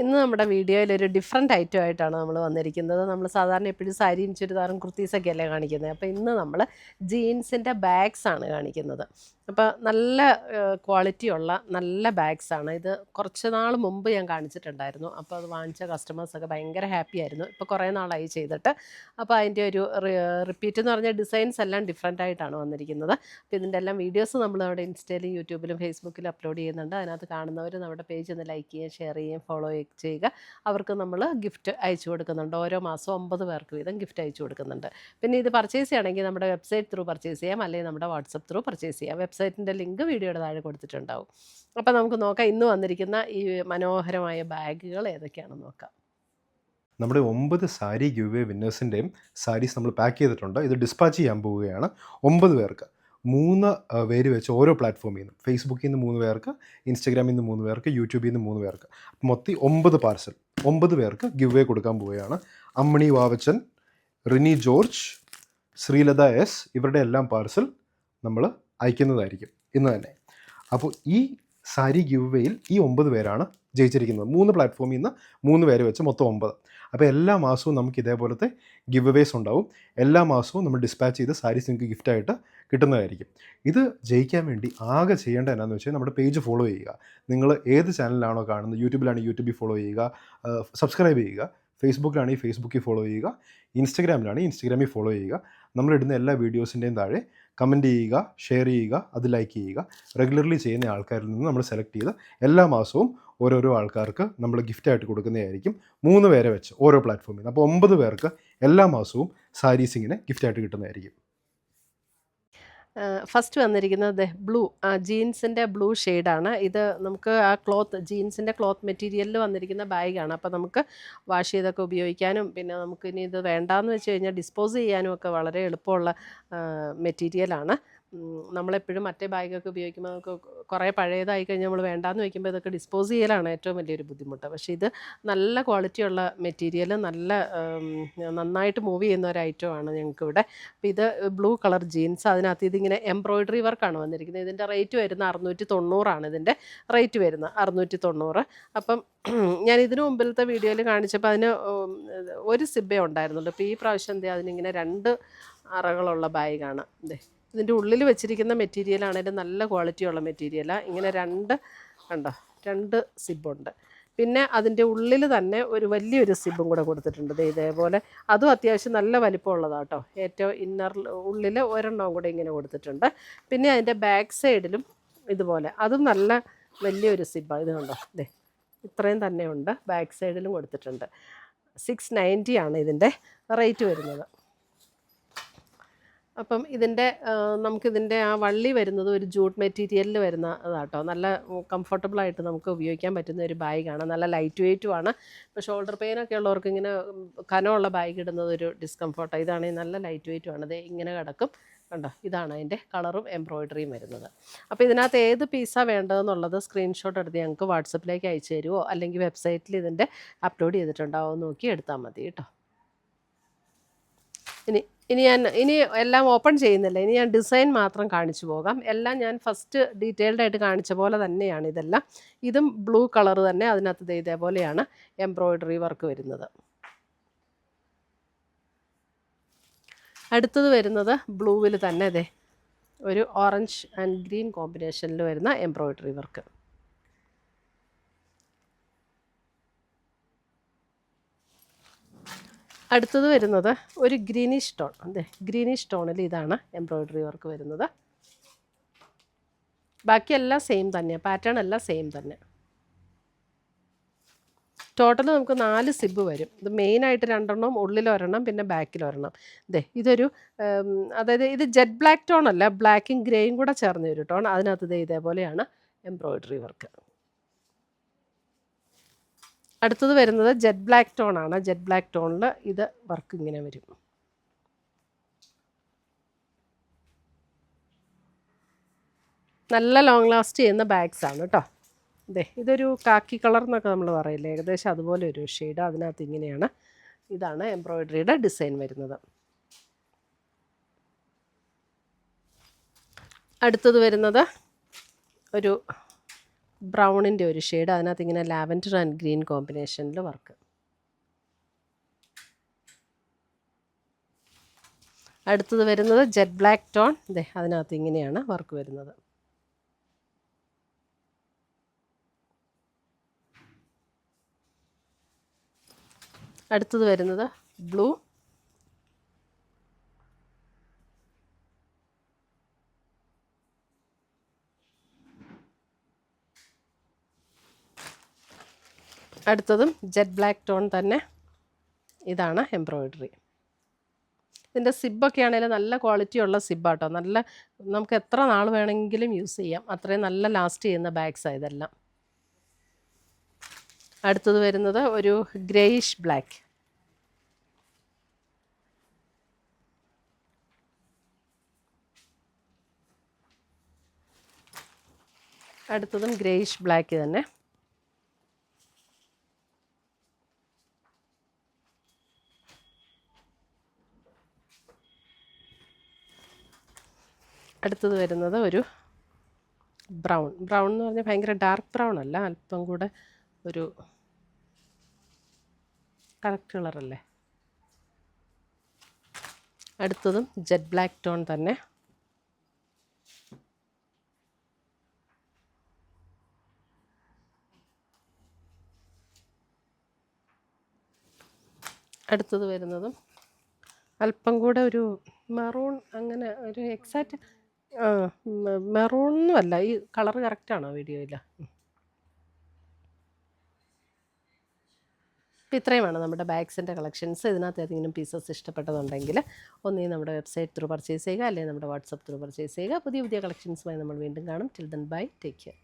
ഇന്ന് നമ്മുടെ വീഡിയോയിൽ ഒരു ഡിഫറെൻ്റ് ഐറ്റം ആയിട്ടാണ് നമ്മൾ വന്നിരിക്കുന്നത്. നമ്മൾ സാധാരണ എപ്പോഴും സാരിയും ചുരിദാറും കുർത്തീസൊക്കെ അല്ലേ കാണിക്കുന്നത്. അപ്പോൾ ഇന്ന് നമ്മൾ ജീൻസിൻ്റെ ബാഗ്സ് ആണ് കാണിക്കുന്നത്. അപ്പോൾ നല്ല ക്വാളിറ്റിയുള്ള നല്ല ബാഗ്സാണ്. ഇത് കുറച്ച് നാൾ മുമ്പ് ഞാൻ കാണിച്ചിട്ടുണ്ടായിരുന്നു. അപ്പോൾ അത് വാങ്ങിച്ച കസ്റ്റമേഴ്സൊക്കെ ഭയങ്കര ഹാപ്പി ആയിരുന്നു. ഇപ്പോൾ കുറേ നാളായി ചെയ്തിട്ട്. അപ്പോൾ അതിൻ്റെ ഒരു റിപ്പീറ്റ് എന്ന് പറഞ്ഞാൽ ഡിസൈൻസ് എല്ലാം ഡിഫറെൻ്റ് ആയിട്ടാണ് വന്നിരിക്കുന്നത്. അപ്പോൾ ഇതിൻ്റെ എല്ലാം വീഡിയോസ് നമ്മൾ നമ്മുടെ ഇൻസ്റ്റയിലും യൂട്യൂബിലും ഫേസ്ബുക്കിലും അപ്ലോഡ് ചെയ്യുന്നുണ്ട്. അതിനകത്ത് കാണുന്നവർ നമ്മുടെ പേജ് ഒന്ന് ലൈക്ക് ചെയ്യുകയും ഷെയർ ചെയ്യുകയും ഫോളോ ചെയ്യുക. അവർക്ക് നമ്മൾ ഗിഫ്റ്റ് അയച്ചു കൊടുക്കുന്നുണ്ട്. ഓരോ മാസവും 9 പേർക്ക് വീതം ഗിഫ്റ്റ് അയച്ചു കൊടുക്കുന്നുണ്ട്. പിന്നെ ഇത് പർച്ചേസ് ചെയ്യണമെങ്കിൽ നമ്മുടെ വെബ്സൈറ്റ് ത്രൂ പർച്ചേസ് ചെയ്യാം, അല്ലെങ്കിൽ നമ്മുടെ വാട്സപ്പ് ത്രൂ പർച്ചേസ് ചെയ്യാം. വെബ്സൈറ്റിൻ്റെ ലിങ്ക് വീഡിയോയുടെ താഴെ കൊടുത്തിട്ടുണ്ടാവും. അപ്പോൾ നമുക്ക് നോക്കാം ഇന്ന് വന്നിരിക്കുന്ന ഈ മനോഹരമായ ബാഗുകൾ ഏതൊക്കെയാണെന്ന് നോക്കാം. നമ്മുടെ 9 സാരി ഗിവ് അവേ വിന്നേഴ്സിൻ്റെയും സാരീസ് നമ്മൾ പാക്ക് ചെയ്തിട്ടുണ്ട്. ഇത് ഡിസ്പാച്ച് ചെയ്യാൻ പോവുകയാണ്. 9 പേർക്ക് 3 പേര് വെച്ച് ഓരോ പ്ലാറ്റ്ഫോമിൽ നിന്നും, ഫേസ്ബുക്കിൽ നിന്ന് 3 പേർക്ക്, ഇൻസ്റ്റഗ്രാമിൽ നിന്ന് 3 പേർക്ക്, യൂട്യൂബിൽ നിന്ന് 3 പേർക്ക്, മൊത്തം 9 പാർസൽ 9 പേർക്ക് ഗിവ് അവേ കൊടുക്കാൻ പോവുകയാണ്. അമ്മണി വാവച്ചൻ, റിനി ജോർജ്, ശ്രീലത എസ് ഇവരുടെ എല്ലാം പാർസൽ നമ്മൾ അയക്കുന്നതായിരിക്കും ഇന്ന് തന്നെ. അപ്പോൾ ഈ സാരി ഗിവ് അവേയിൽ ഈ 9 പേരാണ് ജയിച്ചിരിക്കുന്നത്. 3 പ്ലാറ്റ്ഫോമിൽ നിന്ന് 3 പേര് വെച്ച് മൊത്തം 9. അപ്പോൾ എല്ലാ മാസവും നമുക്ക് ഇതേപോലത്തെ ഗിവ് അവേസ് ഉണ്ടാവും. എല്ലാ മാസവും നമ്മൾ ഡിസ്പാച്ച് ചെയ്ത് സാരീസ് നിങ്ങൾക്ക് ഗിഫ്റ്റായിട്ട് കിട്ടുന്നതായിരിക്കും. ഇത് ജയിക്കാൻ വേണ്ടി ആകെ ചെയ്യേണ്ടത് എന്താണെന്ന് വെച്ചാൽ നമ്മുടെ പേജ് ഫോളോ ചെയ്യുക. നിങ്ങൾ ഏത് ചാനലിലാണോ കാണുന്നത്, യൂട്യൂബിലാണെങ്കിൽ യൂട്യൂബിൽ ഫോളോ ചെയ്യുക, സബ്സ്ക്രൈബ് ചെയ്യുക, ഫേസ്ബുക്കിലാണെങ്കിൽ ഫേസ്ബുക്കിൽ ഫോളോ ചെയ്യുക, ഇൻസ്റ്റഗ്രാമിലാണെങ്കിൽ ഇൻസ്റ്റഗ്രാമിൽ ഫോളോ ചെയ്യുക. നമ്മളിടുന്ന എല്ലാ വീഡിയോസിൻ്റെയും താഴെ കമൻറ്റ് ചെയ്യുക, ഷെയർ ചെയ്യുക, അത് ലൈക്ക് ചെയ്യുക. റെഗുലർലി ചെയ്യുന്ന ആൾക്കാരിൽ നിന്ന് നമ്മൾ സെലക്ട് ചെയ്ത് എല്ലാ മാസവും ഓരോരോ ആൾക്കാർക്ക് നമ്മൾ ഗിഫ്റ്റായിട്ട് കൊടുക്കുന്നതായിരിക്കും. 3 പേരെ വെച്ച് ഓരോ പ്ലാറ്റ്ഫോമിൽ നിന്ന്. അപ്പോൾ 9 പേർക്ക് എല്ലാ മാസവും സാരീസ് ഇങ്ങനെ ഗിഫ്റ്റായിട്ട് കിട്ടുന്നതായിരിക്കും. ഫസ്റ്റ് വന്നിരിക്കുന്നത് ബ്ലൂ, ജീൻസിൻ്റെ ബ്ലൂ ഷെയ്ഡാണ്. ഇത് നമുക്ക് ആ ജീൻസിൻ്റെ ക്ലോത്ത് മെറ്റീരിയലിൽ വന്നിരിക്കുന്ന ബാഗാണ്. അപ്പോൾ നമുക്ക് വാഷ് ചെയ്തൊക്കെ ഉപയോഗിക്കാനും, പിന്നെ നമുക്ക് ഇനി ഇത് വേണ്ടാന്ന് വെച്ച് കഴിഞ്ഞാൽ ഡിസ്പോസ് ചെയ്യാനും ഒക്കെ വളരെ എളുപ്പമുള്ള മെറ്റീരിയലാണ്. നമ്മളെപ്പോഴും മറ്റേ ബാഗൊക്കെ ഉപയോഗിക്കുമ്പോൾ നമുക്ക് കുറേ പഴയതായി കഴിഞ്ഞാൽ നമ്മൾ വേണ്ടാന്ന് വയ്ക്കുമ്പോൾ ഇതൊക്കെ ഡിസ്പോസ് ചെയ്യലാണ് ഏറ്റവും വലിയൊരു ബുദ്ധിമുട്ട്. പക്ഷേ ഇത് നല്ല ക്വാളിറ്റിയുള്ള മെറ്റീരിയൽ, നന്നായിട്ട് മൂവ് ചെയ്യുന്ന ഒരു ഐറ്റമാണ് ഞങ്ങൾക്കിവിടെ. അപ്പോൾ ഇത് ബ്ലൂ കളർ ജീൻസ്, അതിനകത്ത് ഇതിങ്ങനെ എംബ്രോയ്ഡറി വർക്കാണ് വന്നിരിക്കുന്നത്. ഇതിൻ്റെ റേറ്റ് വരുന്നത് 690 ഇതിൻ്റെ റേറ്റ് വരുന്നത് 690. അപ്പം ഞാൻ ഇതിനു മുമ്പിലത്തെ വീഡിയോയിൽ കാണിച്ചപ്പോൾ അതിന് ഒരു സിബ്ബേ ഉണ്ടായിരുന്നുള്ളൂ. അപ്പോൾ ഈ പ്രാവശ്യം അതിനിങ്ങനെ 2 അറകളുള്ള ബാഗാണ്. ഇതിൻ്റെ ഉള്ളിൽ വെച്ചിരിക്കുന്ന മെറ്റീരിയലാണെങ്കിലും നല്ല ക്വാളിറ്റിയുള്ള മെറ്റീരിയലാണ്. ഇങ്ങനെ 2 സിബുണ്ട്. പിന്നെ അതിൻ്റെ ഉള്ളിൽ തന്നെ ഒരു വലിയൊരു സിബും കൂടെ കൊടുത്തിട്ടുണ്ട്. ഇതേപോലെ അതും അത്യാവശ്യം നല്ല വലിപ്പമുള്ളതാണ് കേട്ടോ. ഏറ്റവും ഉള്ളിൽ ഒരെണ്ണവും കൂടെ ഇങ്ങനെ കൊടുത്തിട്ടുണ്ട്. പിന്നെ അതിൻ്റെ ബാക്ക് സൈഡിലും ഇതുപോലെ അതും നല്ല വലിയൊരു സിബാണ്. ഇത് കണ്ടോ, ഇത്രയും തന്നെ ഉണ്ട്. ബാക്ക് സൈഡിലും കൊടുത്തിട്ടുണ്ട്. 690 ഇതിൻ്റെ റേറ്റ് വരുന്നത്. അപ്പം നമുക്കിതിൻ്റെ ആ വള്ളി വരുന്നത് ഒരു ജൂട്ട് മെറ്റീരിയലിൽ വരുന്ന അതാട്ടോ. നല്ല കംഫർട്ടബിളായിട്ട് നമുക്ക് ഉപയോഗിക്കാൻ പറ്റുന്ന ഒരു ബാഗാണ്. നല്ല ലൈറ്റ് വെയ്റ്റുമാണ്. ഇപ്പോൾ ഷോൾഡർ പെയിനൊക്കെ ഉള്ളവർക്ക് ഇങ്ങനെ കനമുള്ള ബാഗ് ഇടുന്നത് ഒരു ഡിസ്കംഫർട്ടാണ്. ഇതാണെങ്കിൽ നല്ല ലൈറ്റ് വെയ്റ്റുമാണ്. ഇത് ഇങ്ങനെ കിടക്കും. കണ്ടോ, ഇതാണ് അതിൻ്റെ കളറും എംബ്രോയ്ഡറിയും വരുന്നത്. അപ്പോൾ ഇതിനകത്ത് ഏത് പീസാണ് വേണ്ടതെന്നുള്ളത് സ്ക്രീൻഷോട്ട് എടുത്ത് ഞങ്ങൾക്ക് വാട്സപ്പിലേക്ക് അയച്ചു തരുമോ, അല്ലെങ്കിൽ വെബ്സൈറ്റിൽ ഇതിൻ്റെ അപ്ലോഡ് ചെയ്തിട്ടുണ്ടാവുമോ നോക്കി എടുത്താൽ മതി കേട്ടോ. ഇനി എല്ലാം ഓപ്പൺ ചെയ്യുന്നില്ല. ഇനി ഞാൻ ഡിസൈൻ മാത്രം കാണിച്ചു പോകാം. എല്ലാം ഞാൻ ഫസ്റ്റ് ഡീറ്റെയിൽഡായിട്ട് കാണിച്ച പോലെ തന്നെയാണ് ഇതെല്ലാം. ഇതും ബ്ലൂ കളർ തന്നെ. അതിനകത്ത് ഇതേപോലെയാണ് എംബ്രോയ്ഡറി വർക്ക് വരുന്നത്. അടുത്തത് വരുന്നത് ബ്ലൂവിൽ തന്നെ ഒരു ഓറഞ്ച് ആൻഡ് ഗ്രീൻ കോമ്പിനേഷനിൽ വരുന്ന എംബ്രോയ്ഡറി വർക്ക്. അടുത്തത് വരുന്നത് ഒരു ഗ്രീനിഷ് ടോൺ. ഗ്രീനിഷ് ടോണിൽ ഇതാണ് എംബ്രോയ്ഡറി വർക്ക് വരുന്നത്. ബാക്കിയെല്ലാം സെയിം തന്നെ, പാറ്റേൺ എല്ലാം സെയിം തന്നെ. ടോട്ടൽ നമുക്ക് 4 സിബ് വരും. ഇത് മെയിനായിട്ട് 2 ഉള്ളിൽ ഒരെണ്ണം, പിന്നെ ബാക്കിൽ ഒരെണ്ണം. ഇതൊരു അതായത് ഇത് ജെറ്റ് ബ്ലാക്ക് ടോൺ അല്ല, ബ്ലാക്കും ഗ്രേയും കൂടെ ചേർന്ന ഒരു ടോൺ. അതിനകത്ത് ഇതേപോലെയാണ് എംബ്രോയ്ഡറി വർക്ക്. അടുത്തത് വരുന്നത് ജെറ്റ് ബ്ലാക്ക് ടോൺ ആണ്. ജെറ്റ് ബ്ലാക്ക് ടോണിൽ ഇത് വർക്ക് ഇങ്ങനെ വരും. നല്ല ലോങ് ലാസ്റ്റ് ചെയ്യുന്ന ബാഗ്സ് ആണ് കേട്ടോ. ഇതൊരു കാക്കി കളർ എന്നൊക്കെ നമ്മൾ പറയില്ലേ, ഏകദേശം അതുപോലെ ഒരു ഷെയ്ഡ്. അതിനകത്ത് ഇങ്ങനെയാണ്. ഇതാണ് എംബ്രോയ്ഡറിയുടെ ഡിസൈൻ വരുന്നത്. അടുത്തത് വരുന്നത് ഒരു ബ്രൗണിൻ്റെ ഒരു ഷെയ്ഡ്, അതിനകത്ത് ഇങ്ങനെ ലാവൻഡർ ആൻഡ് ഗ്രീൻ കോമ്പിനേഷനിൽ വർക്ക്. അടുത്തത് വരുന്നത് ജെറ്റ് ബ്ലാക്ക് ടോൺ. അതിനകത്ത് ഇങ്ങനെയാണ് വർക്ക് വരുന്നത്. അടുത്തത് വരുന്നത് ബ്ലൂ. അടുത്തതും ജെറ്റ് ബ്ലാക്ക് ടോൺ തന്നെ. ഇതാണ് എംബ്രോയിഡറി. ഇതിൻ്റെ സിബ്ബൊക്കെ ആണെങ്കിലും നല്ല ക്വാളിറ്റി ഉള്ള സിബ്ബാട്ടോ. നല്ല, നമുക്ക് എത്ര നാൾ വേണമെങ്കിലും യൂസ് ചെയ്യാം, അത്രയും നല്ല ലാസ്റ്റ് ചെയ്യുന്ന ബാഗ്സാണ് ഇതെല്ലാം. അടുത്തത് വരുന്നത് ഒരു ഗ്രേയിഷ് ബ്ലാക്ക്. അടുത്തതും ഗ്രേയിഷ് ബ്ലാക്ക് തന്നെ. അടുത്തത് വരുന്നത് ഒരു ബ്രൗൺ. ബ്രൗൺ എന്ന് പറഞ്ഞാൽ ഭയങ്കര ഡാർക്ക് ബ്രൗൺ അല്ല, അല്പം കൂടെ ഒരു കറക്റ്റ് കളറല്ലേ. അടുത്തതും ജെറ്റ് ബ്ലാക്ക് ടോൺ തന്നെ. അടുത്തത് വരുന്നതും അല്പം കൂടെ ഒരു മെറൂൺ, അങ്ങനെ ഒരു എക്സാക്റ്റ് മെറൂണൊന്നും അല്ല. ഈ കളർ കറക്റ്റാണോ വീഡിയോയിൽ? അപ്പോൾ ഇത്രയുമാണ് നമ്മുടെ ബാഗ്സിൻ്റെ കളക്ഷൻസ്. ഇതിനകത്ത് ഏതെങ്കിലും പീസസ് ഇഷ്ടപ്പെട്ടതുണ്ടെങ്കിൽ ഒന്നീ നമ്മുടെ വെബ്സൈറ്റ് ത്രൂ പർച്ചേസ് ചെയ്യുക, അല്ലെങ്കിൽ നമ്മുടെ വാട്സപ്പ് ത്രൂ പർച്ചേസ് ചെയ്യുക. പുതിയ പുതിയ കളക്ഷൻസുമായി നമ്മൾ വീണ്ടും കാണും. Till then bye, take care.